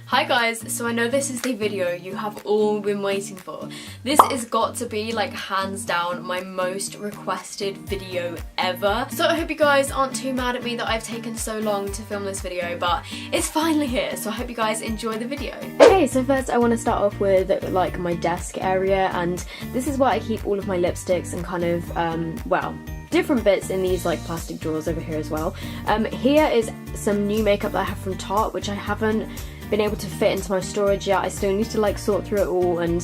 Hi guys, so I know this is the video you have all been waiting for. This has got to be like hands down my most requested video ever. So I hope you guys aren't too mad at me that I've taken so long to film this video, but it's finally here, so I hope you guys enjoy the video. Okay, so first I want to start off with like my desk area, and this is where I keep all of my lipsticks and kind of, well, different bits in these like plastic drawers over here as well. Here is some new makeup that I have from Tarte, which I haven't been able to fit into my storage yet. I still need to like sort through it all and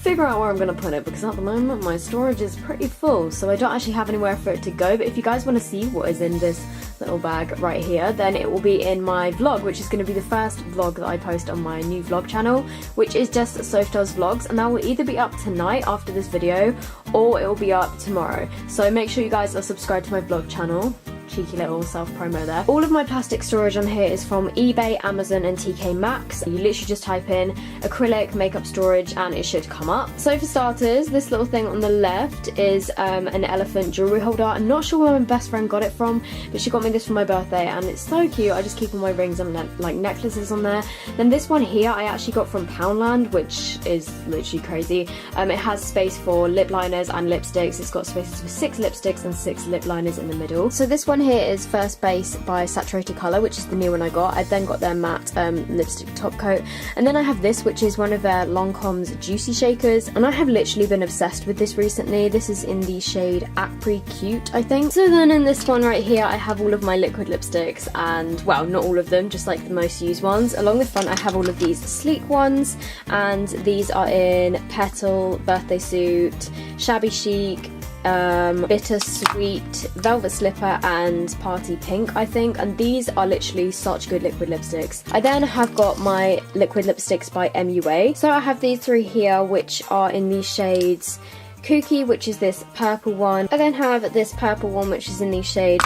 figure out where I'm gonna put it, because at the moment my storage is pretty full, so I don't actually have anywhere for it to go. But if you guys want to see what is in this little bag right here, then it will be in my vlog, which is going to be the first vlog that I post on my new vlog channel, which is just Soph Does Vlogs, and that will either be up tonight after this video or it will be up tomorrow. So make sure you guys are subscribed to my vlog channel. Cheeky little self-promo there. All of my plastic storage on here is from eBay, Amazon and TK Maxx. You literally just type in acrylic makeup storage and it should come up. So for starters, this little thing on the left is an elephant jewellery holder. I'm not sure where my best friend got it from, but she got me this for my birthday and it's so cute. I just keep all my rings and like necklaces on there. Then this one here I actually got from Poundland, which is literally crazy. It has space for lip liners and lipsticks. It's got spaces for 6 lipsticks and 6 lip liners in the middle. So this one here is First Base by Saturated Colour, which is the new one I got. I then got their matte lipstick top coat, and then I have this, which is one of their Lancome's Juicy Shakers, and I have literally been obsessed with this recently. This is in the shade Apri Cute, I think. So then in this one right here I have all of my liquid lipsticks, and well, not all of them, just like the most used ones. Along the front I have all of these sleek ones, and these are in Petal, Birthday Suit, Shabby Chic, Bittersweet, Velvet Slipper and Party Pink, I think, and these are literally such good liquid lipsticks. I then have got my liquid lipsticks by MUA. So I have these 3 here, which are in the shades Kooky, which is this purple one. I then have this purple one, which is in the shade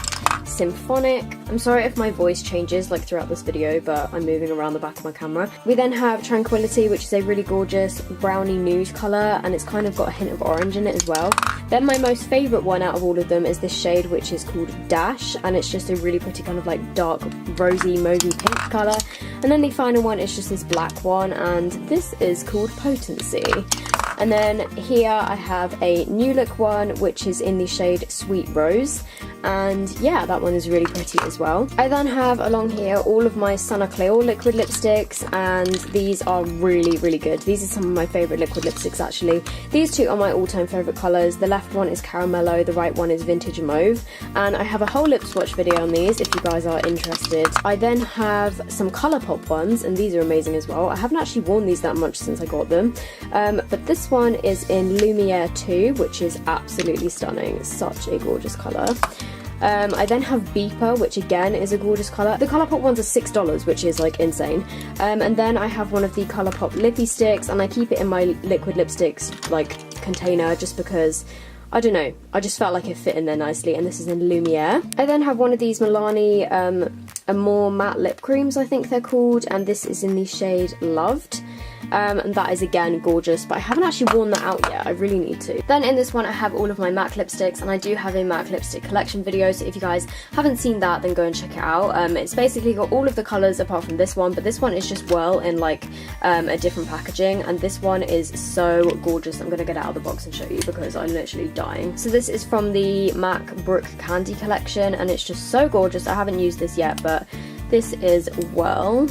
Symphonic. I'm sorry if my voice changes like throughout this video, but I'm moving around the back of my camera. We then have Tranquility, which is a really gorgeous brownie nude colour, and it's kind of got a hint of orange in it as well. Then my most favourite one out of all of them is this shade, which is called Dash, and it's just a really pretty kind of like dark rosy mauvey pink colour. And then the final one is just this black one, and this is called Potency. And then here I have a new look one, which is in the shade Sweet Rose, and yeah, that one is really pretty as well. I then have along here all of my Sunacleo liquid lipsticks, and these are really good. These are some of my favourite liquid lipsticks actually. These 2 are my all-time favourite colours. The left one is Caramello, the right one is Vintage Mauve, and I have a whole lip swatch video on these if you guys are interested. I then have some Colourpop ones, and these are amazing as well. I haven't actually worn these that much since I got them, but this one is in Lumiere 2, which is absolutely stunning. Such a gorgeous colour. I then have Beeper, which again is a gorgeous colour. The Colourpop ones are $6, which is like insane. And then I have one of the Colourpop Lippy Sticks, and I keep it in my liquid lipsticks like container just because, I don't know, I just felt like it fit in there nicely, and this is in Lumiere. I then have one of these Milani Amore matte lip creams, I think they're called, and this is in the shade Loved. And that is again gorgeous, but I haven't actually worn that out yet. I really need to. Then in this one I have all of my MAC lipsticks, and I do have a MAC lipstick collection video, so if you guys haven't seen that, then go and check it out. It's basically got all of the colours apart from this one, but this one is just well in like a different packaging, and this one is so gorgeous. I'm gonna get it out of the box and show you because I'm literally dying. So this is from the MAC Brook Candy collection, and it's just so gorgeous. I haven't used this yet, but this is well.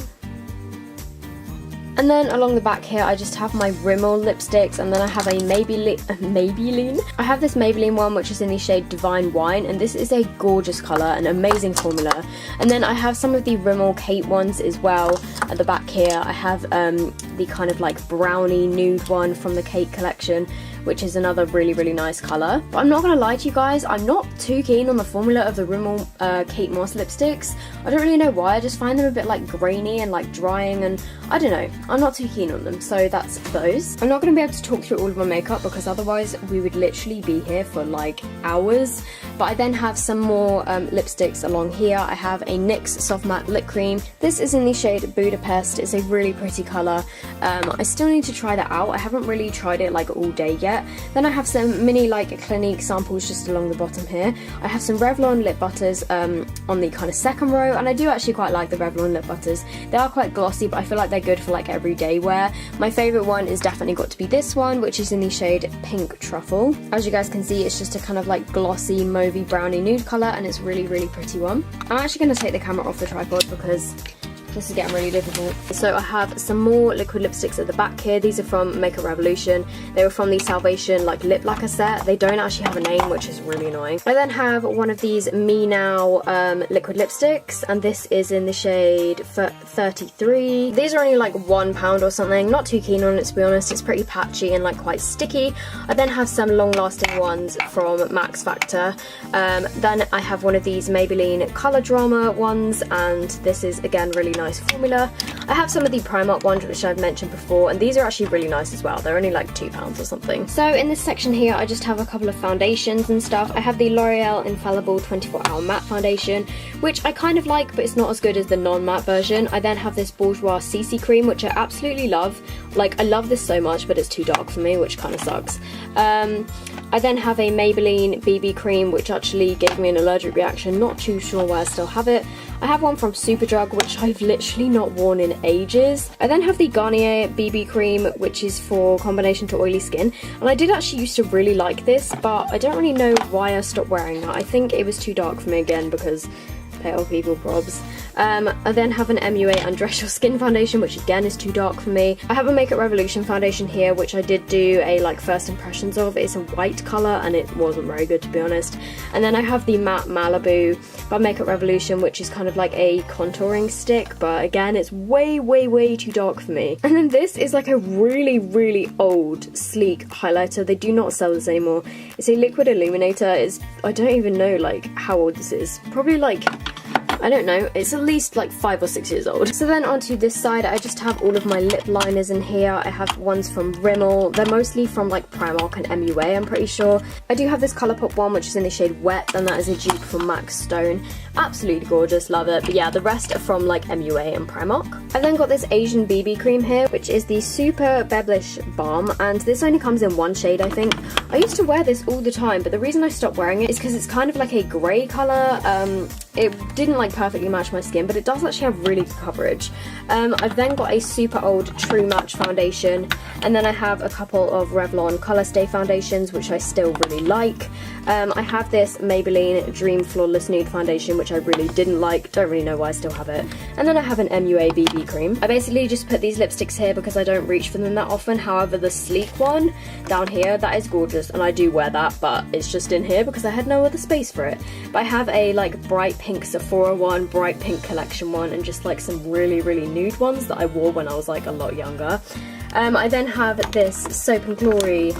And then along the back here I just have my Rimmel lipsticks, and then I have a Maybelline. I have this Maybelline one, which is in the shade Divine Wine, and this is a gorgeous colour, an amazing formula. And then I have some of the Rimmel Kate ones as well. At the back here I have the kind of like brownie nude one from the Kate collection, which is another really nice colour. But I'm not gonna lie to you guys, I'm not too keen on the formula of the Rimmel Kate Moss lipsticks. I don't really know why, I just find them a bit like grainy and like drying, and I don't know, I'm not too keen on them, so that's those. I'm not gonna be able to talk through all of my makeup because otherwise we would literally be here for like hours. But I then have some more lipsticks along here. I have a NYX Soft Matte Lip Cream. This is in the shade Budapest. It's a really pretty colour. I still need to try that out. I haven't really tried it like all day yet. Then I have some mini like Clinique samples just along the bottom here. I have some Revlon lip butters on the kind of second row, and I do actually quite like the Revlon lip butters. They are quite glossy, but I feel like they're good for like everyday wear. My favourite one is definitely got to be this one, which is in the shade Pink Truffle. As you guys can see, it's just a kind of like glossy mauvey brownie nude colour, and it's really pretty one. I'm actually going to take the camera off the tripod because this is getting really difficult. So I have some more liquid lipsticks at the back here. These are from Makeup Revolution. They were from the Salvation like lip lacquer set. They don't actually have a name, which is really annoying. I then have one of these Me Now liquid lipsticks, and this is in the shade 33. These are only like £1 or something. Not too keen on it, to be honest. It's pretty patchy and like quite sticky. I then have some long-lasting ones from Max Factor. Then I have one of these Maybelline Colour Drama ones, and this is again really nice formula. I have some of the Primark ones which I've mentioned before, and these are actually really nice as well. They're only like £2 or something. So in this section here I just have a couple of foundations and stuff. I have the L'Oreal Infallible 24-Hour Matte Foundation, which I kind of like, but it's not as good as the non-matte version. I then have this Bourjois CC cream, which I absolutely love. Like, I love this so much, but it's too dark for me, which kind of sucks. I then have a Maybelline BB cream, which actually gave me an allergic reaction. Not too sure why I still have it. I have one from Superdrug, which I've literally not worn in ages. I then have the Garnier BB cream, which is for combination to oily skin. And I did actually used to really like this, but I don't really know why I stopped wearing that. I think it was too dark for me again because pale people probs. I then have an MUA Undress Your Skin foundation, which again is too dark for me. I have a Makeup Revolution foundation here, which I did do a like first impressions of. It's a white colour and it wasn't very good, to be honest. And then I have the Matte Malibu by Makeup Revolution, which is kind of like a contouring stick, but again it's way too dark for me. And then this is like a really old sleek highlighter. They do not sell this anymore. It's a liquid illuminator. I don't even know like how old this is. Probably like, I don't know, it's at least like 5 or 6 years old. So then onto this side, I just have all of my lip liners in here. I have ones from Rimmel. They're mostly from like Primark and MUA, I'm pretty sure. I do have this Colourpop one, which is in the shade Wet, and that is a dupe from Max Stone. Absolutely gorgeous, love it. But yeah, the rest are from like MUA and Primark. I've then got this Asian BB cream here, which is the Super Beblish Balm, and this only comes in one shade, I think. I used to wear this all the time, but the reason I stopped wearing it is because it's kind of like a grey colour. It didn't like perfectly match my skin, but it does actually have really good coverage. I've then got a super old True Match foundation, and then I have a couple of Revlon Colour Stay foundations, which I still really like. I have this Maybelline Dream Flawless Nude foundation, which I really didn't like, don't really know why I still have it. And then I have an MUA BB cream. I basically just put these lipsticks here because I don't reach for them that often. However, the sleek one down here, that is gorgeous, and I do wear that, but it's just in here because I had no other space for it. But I have a like bright pink Sephora one, bright pink collection one, and just like some really nude ones that I wore when I was like a lot younger. I then have this Soap & Glory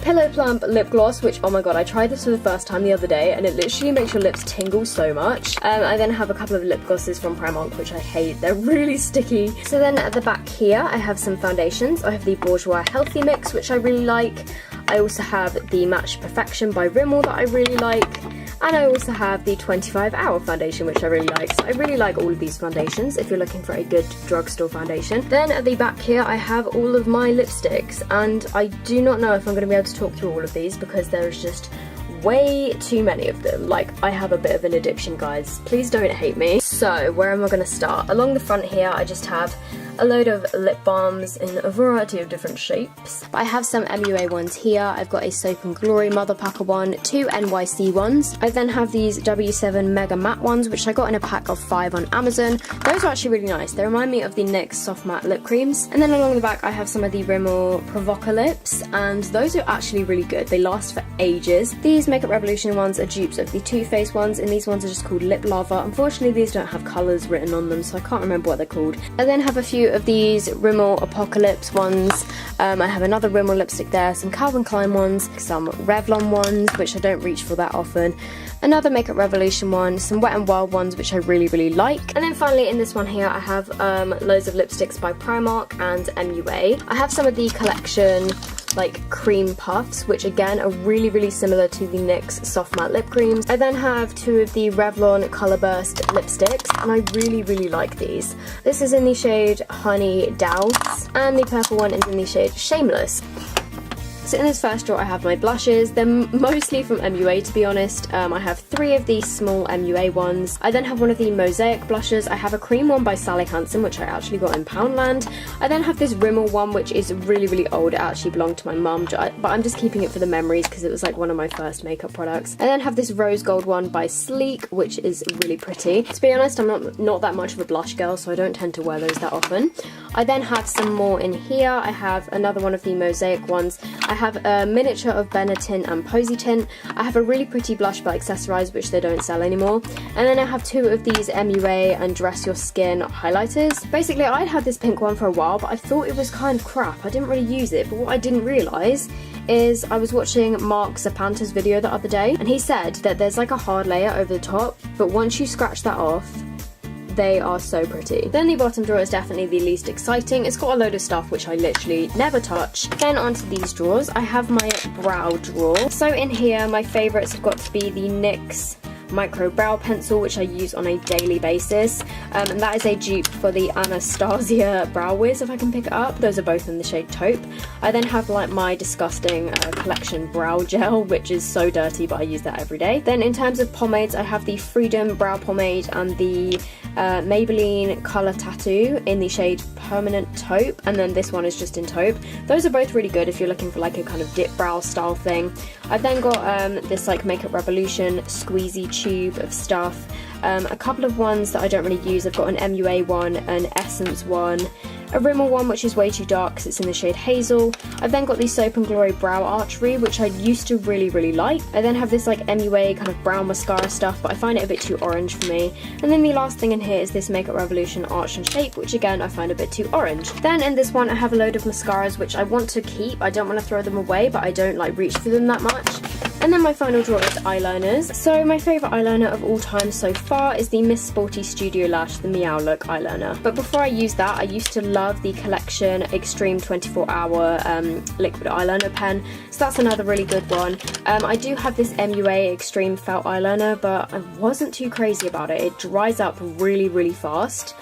Pillow Plump lip gloss, which, oh my god, I tried this for the first time the other day and it literally makes your lips tingle so much. I then have a couple of lip glosses from Primark, which I hate. They're really sticky. So then at the back here, I have some foundations. I have the Bourjois Healthy Mix, which I really like. I also have the Match Perfection by Rimmel that I really like. And I also have the 25-Hour foundation, which I really like. So I really like all of these foundations if you're looking for a good drugstore foundation. Then at the back here, I have all of my lipsticks, and I do not know if I'm going to be able to talk through all of these because there's just way too many of them. Like, I have a bit of an addiction, guys. Please don't hate me. So where am I going to start? Along the front here, I just have a load of lip balms in a variety of different shapes. But I have some MUA ones here. I've got a Soap & Glory Mother Packer one, 2 NYC ones. I then have these W7 Mega Matte ones, which I got in a pack of 5 on Amazon. Those are actually really nice. They remind me of the NYX Soft Matte lip creams. And then along the back, I have some of the Rimmel Provoca lips, and those are actually really good. They last for ages. These Makeup Revolution ones are dupes of the Too Faced ones, and these ones are just called Lip Lava. Unfortunately, these don't have colours written on them, so I can't remember what they're called. I then have a few of these Rimmel Apocalypse ones. I have another Rimmel lipstick there, some Calvin Klein ones, some Revlon ones, which I don't reach for that often, another Makeup Revolution one, some Wet n Wild ones, which I really like. And then finally in this one here, I have loads of lipsticks by Primark and MUA. I have some of the collection like cream puffs, which again are really, really similar to the NYX Soft Matte Lip Creams. I then have 2 of the Revlon Color Burst lipsticks, and I really, really like these. This is in the shade Honey Douse, and the purple one is in the shade Shameless. So in this first drawer I have my blushes. They're mostly from MUA, to be honest. I have 3 of these small MUA ones. I then have one of the Mosaic blushes. I have a cream one by Sally Hansen, which I actually got in Poundland. I then have this Rimmel one, which is really, really old. It actually belonged to my mum, but I'm just keeping it for the memories because it was like one of my first makeup products. I then have this rose gold one by Sleek, which is really pretty. To be honest, I'm not that much of a blush girl, so I don't tend to wear those that often. I then have some more in here. I have another one of the Mosaic ones. I have a miniature of Benetint and Posy Tint. I have a really pretty blush by Accessorize, which they don't sell anymore. And then I have 2 of these MUA and Dress Your Skin highlighters. Basically, I'd had this pink one for a while, but I thought it was kind of crap. I didn't really use it, but what I didn't realise is I was watching Mark Zapanta's video the other day, and he said that there's like a hard layer over the top, but once you scratch that off, they are so pretty. Then the bottom drawer is definitely the least exciting. It's got a load of stuff which I literally never touch. Then onto these drawers, I have my brow drawer. So in here, my favourites have got to be the NYX Micro Brow Pencil, which I use on a daily basis, and that is a dupe for the Anastasia Brow Wiz, if I can pick it up. Those are both in the shade Taupe. I then have like my disgusting collection brow gel, which is so dirty, but I use that every day. Then in terms of pomades, I have the Freedom Brow Pomade and the Maybelline Colour Tattoo in the shade Permanent Taupe, and then this one is just in Taupe. Those are both really good if you're looking for like a kind of dip brow style thing. I've then got this like Makeup Revolution squeezy tube of stuff. A couple of ones that I don't really use. I've got an MUA one, an Essence one, a Rimmel one which is way too dark because it's in the shade Hazel. I've then got the Soap and Glory Brow Archery, which I used to really, really like. I then have this like MUA kind of brown mascara stuff, but I find it a bit too orange for me. And then the last thing in here is this Makeup Revolution Arch and Shape, which again I find a bit too orange. Then in this one I have a load of mascaras which I want to keep. I don't want to throw them away, but I don't like reach for them that much. And then my final drawer is eyeliners. So my favourite eyeliner of all time so far is the Miss Sporty Studio Lash, the Meow Look eyeliner. But before I used that, I used to love the Collection Extreme 24 Hour liquid eyeliner pen. So that's another really good one. I do have this MUA Extreme Felt eyeliner, but I wasn't too crazy about it. It dries up really, really fast.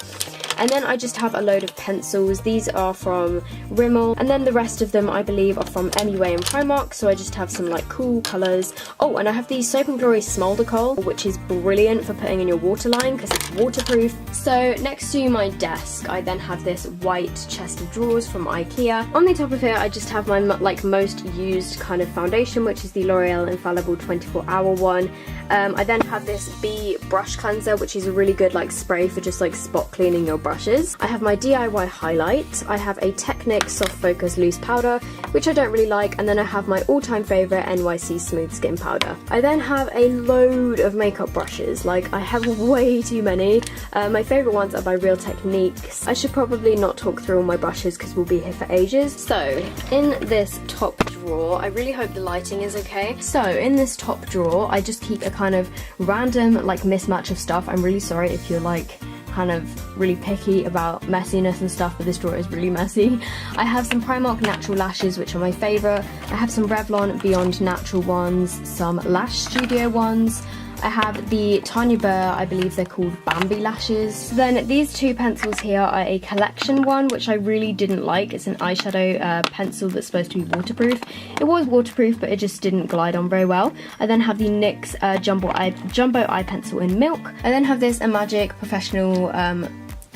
And then I just have a load of pencils. These are from Rimmel, and then the rest of them I believe are from MUA and Primark, so I just have some like cool colours. Oh, and I have the Soap and Glory Smolder Kohl, which is brilliant for putting in your waterline because it's waterproof. So next to my desk I then have this white chest of drawers from IKEA. On the top of here I just have my like most used kind of foundation, which is the L'Oreal Infallible 24 Hour one. I then have this B brush cleanser, which is a really good like spray for just like spot cleaning your brushes. I have my DIY highlight. I have a Technic Soft Focus Loose Powder, which I don't really like, and then I have my all-time favourite NYC Smooth Skin Powder. I then have a load of makeup brushes. Like, I have way too many. My favourite ones are by Real Techniques. I should probably not talk through all my brushes because we'll be here for ages. So, in this top drawer, I really hope the lighting is okay. So, in this top drawer, I just keep a kind of random like mismatch of stuff. I'm really sorry if you're like kind of really picky about messiness and stuff, but this drawer is really messy. I have some Primark Natural Lashes, which are my favourite. I have some Revlon Beyond Natural ones, some Lash Studio ones. I have the Tanya Burr, I believe they're called Bambi lashes. So then these two pencils here are a collection one, which I really didn't like. It's an eyeshadow pencil that's supposed to be waterproof. It was waterproof, but it just didn't glide on very well. I then have the NYX Jumbo Eye Pencil in Milk. I then have this Magic Professional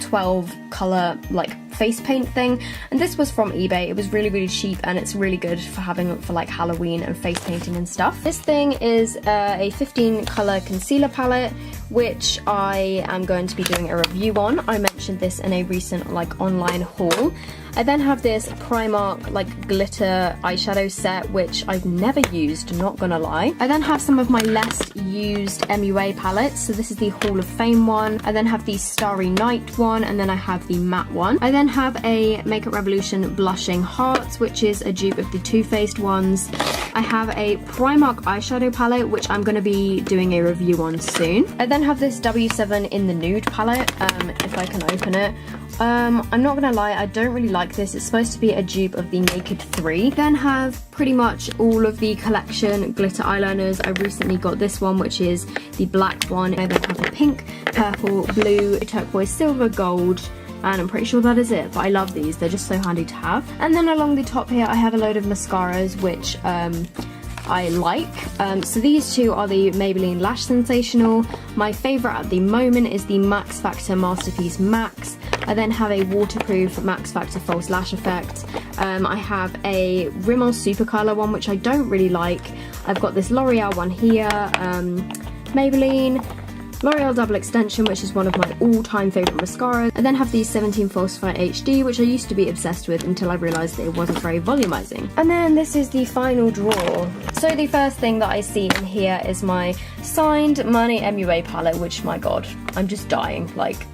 12 colour like face paint thing, and this was from eBay. It was really, really cheap, and it's really good for having for like Halloween and face painting and stuff. This thing is a 15 colour concealer palette, which I am going to be doing a review on. I mentioned this in a recent like online haul. I then have this Primark like glitter eyeshadow set, which I've never used, not gonna lie. I then have some of my less used MUA palettes. So this is the Hall of Fame one. I then have the Starry Night one, and then I have the matte one. I then have a Makeup Revolution Blushing Hearts, which is a dupe of the Too Faced ones. I have a Primark eyeshadow palette, which I'm gonna be doing a review on soon. I then have this W7 in the Nude palette, if I can open it. I'm not gonna lie, I don't really like this. It's supposed to be a dupe of the Naked 3. Then have pretty much all of the collection glitter eyeliners. I recently got this one, which is the black one. I then have a pink, purple, blue, turquoise, silver, gold, and I'm pretty sure that is it, but I love these. They're just so handy to have. And then along the top here, I have a load of mascaras, which I like. So these two are the Maybelline Lash Sensational. My favourite at the moment is the Max Factor Masterpiece Max. I then have a waterproof Max Factor False Lash Effect. I have a Rimmel Super Colour one, which I don't really like. I've got this L'Oreal one here, Maybelline, L'Oreal Double Extension, which is one of my all-time favourite mascaras. I then have the 17 Falsify HD, which I used to be obsessed with until I realised that it wasn't very volumizing. And then this is the final drawer. So the first thing that I see in here is my signed Money MUA palette, which, my god, I'm just dying. Like,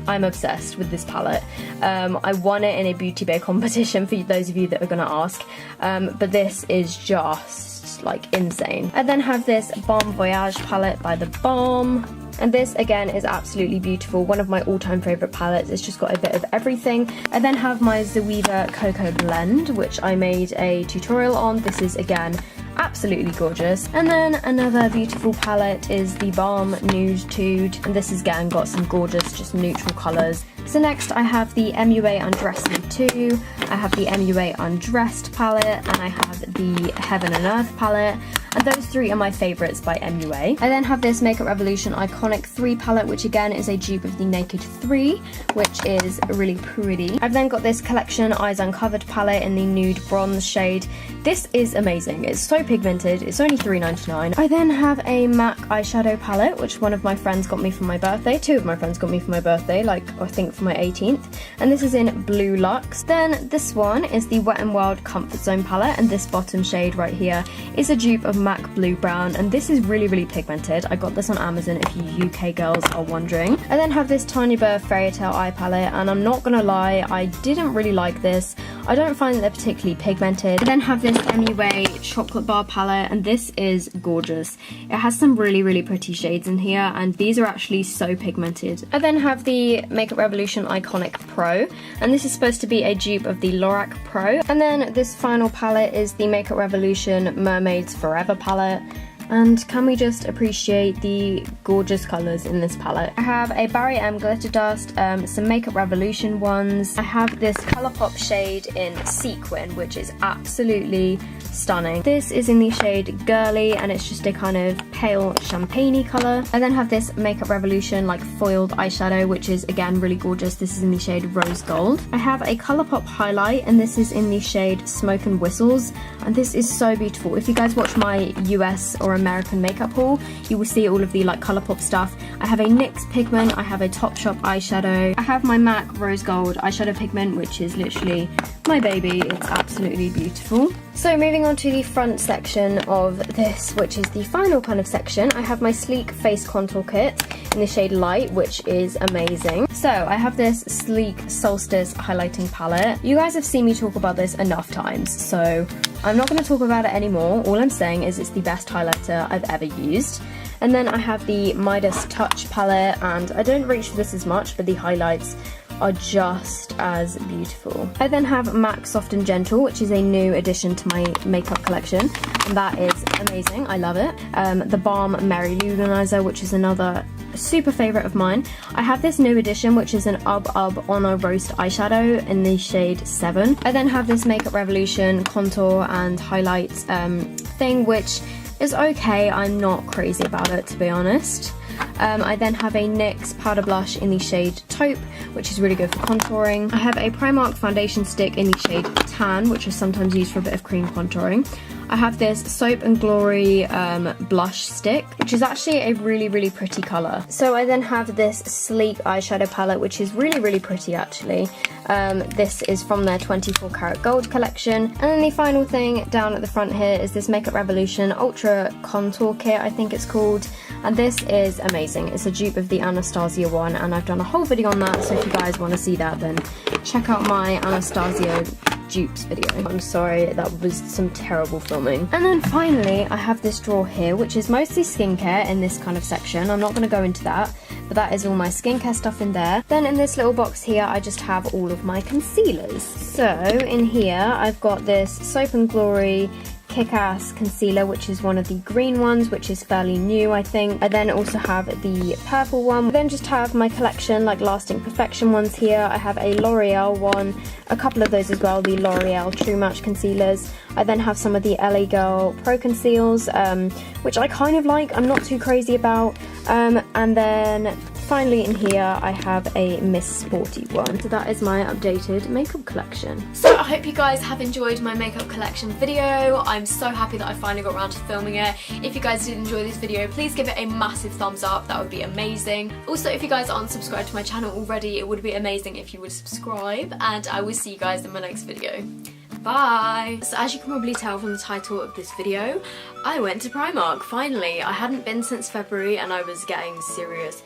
I'm obsessed with this palette. I won it in a Beauty Bay competition, for those of you that are going to ask, but this is just like insane. I then have this Balm Voyage palette by The Balm. And this again is absolutely beautiful, one of my all-time favourite palettes. It's just got a bit of everything. I then have my Zoeva Cocoa Blend, which I made a tutorial on. This is again absolutely gorgeous. And then another beautiful palette is the Balm Nude Tude, and this has again got some gorgeous just neutral colours. So next I have the MUA Undress Me 2, I have the MUA Undressed palette, and I have the Heaven and Earth palette, and those three are my favourites by MUA. I then have this Makeup Revolution Iconic 3 palette, which again is a dupe of the Naked 3, which is really pretty. I've then got this Collection Eyes Uncovered palette in the nude bronze shade. This is amazing. It's so pigmented. It's only $3.99. I then have a MAC eyeshadow palette, which one of my friends got me for my birthday. Two of my friends got me for my birthday, like I think for my 18th. And this is in Blue Luxe. Then this one is the Wet n Wild Comfort Zone palette, and this bottom shade right here is a dupe of MAC Blue Brown, and this is really, really pigmented. I got this on Amazon if you UK girls are wondering. I then have this Tiny Burr Fairy Tale eye palette, and I'm not gonna lie, I didn't really like this. I don't find that they're particularly pigmented. I then have this MUA Chocolate Bar palette, and this is gorgeous. It has some really, really pretty shades in here, and these are actually so pigmented. I then have the Makeup Revolution Iconic Pro, and this is supposed to be a dupe of the Lorac Pro. And then this final palette is the Makeup Revolution Mermaids Forever palette. And can we just appreciate the gorgeous colours in this palette? I have a Barry M Glitter Dust, some Makeup Revolution ones. I have this Colourpop shade in Sequin, which is absolutely stunning. This is in the shade Girly, and it's just a kind of pale champagne-y colour. I then have this Makeup Revolution like foiled eyeshadow, which is again really gorgeous. This is in the shade Rose Gold. I have a Colourpop highlight, and this is in the shade Smoke and Whistles, and this is so beautiful. If you guys watch my US or American makeup haul, you will see all of the like Colourpop stuff. I have a NYX pigment, I have a Topshop eyeshadow, I have my MAC Rose Gold eyeshadow pigment, which is literally my baby. It's absolutely beautiful. So moving on to the front section of this, which is the final kind of section, I have my Sleek Face Contour Kit in the shade Light, which is amazing. So I have this Sleek Solstice highlighting palette. You guys have seen me talk about this enough times, so I'm not going to talk about it anymore. All I'm saying is it's the best highlighter I've ever used. And then I have the Midas Touch palette, and I don't reach for this as much, but the highlights are just as beautiful. I then have MAC Soft and Gentle, which is a new addition to my makeup collection, and that is amazing. I love it. The Balm Mary Lou Luminizer, which is another super favourite of mine. I have this new addition, which is an Ub Honor Roast eyeshadow in the shade 7. I then have this Makeup Revolution contour and highlights thing, which is okay. I'm not crazy about it, to be honest. I then have a NYX powder blush in the shade Taupe, which is really good for contouring. I have a Primark foundation stick in the shade Tan, which is sometimes used for a bit of cream contouring. I have this Soap and Glory blush stick, which is actually a really, really pretty colour. So I then have this Sleek eyeshadow palette, which is really, really pretty actually. This is from their 24 Karat Gold collection. And then the final thing down at the front here is this Makeup Revolution Ultra Contour Kit, I think it's called. And this is amazing. It's a dupe of the Anastasia one, and I've done a whole video on that, so if you guys want to see that, then check out my Anastasia dupes video. I'm sorry, that was some terrible filming. And then finally, I have this drawer here, which is mostly skincare in this kind of section. I'm not going to go into that, but that is all my skincare stuff in there. Then in this little box here, I just have all of my concealers. So in here, I've got this Soap and Glory Kick-Ass concealer, which is one of the green ones, which is fairly new, I think. I then also have the purple one. I then just have my collection, like Lasting Perfection ones here. I have a L'Oreal one, a couple of those as well, the L'Oreal True Match concealers. I then have some of the LA Girl Pro Conceals, which I kind of like, I'm not too crazy about. And then finally in here I have a Miss Sporty one. So that is my updated makeup collection. So I hope you guys have enjoyed my makeup collection video. I'm so happy that I finally got around to filming it. If you guys did enjoy this video, please give it a massive thumbs up, that would be amazing. Also, if you guys aren't subscribed to my channel already, it would be amazing if you would subscribe, and I will see you guys in my next video. Bye! So as you can probably tell from the title of this video, I went to Primark, finally. I hadn't been since February and I was getting serious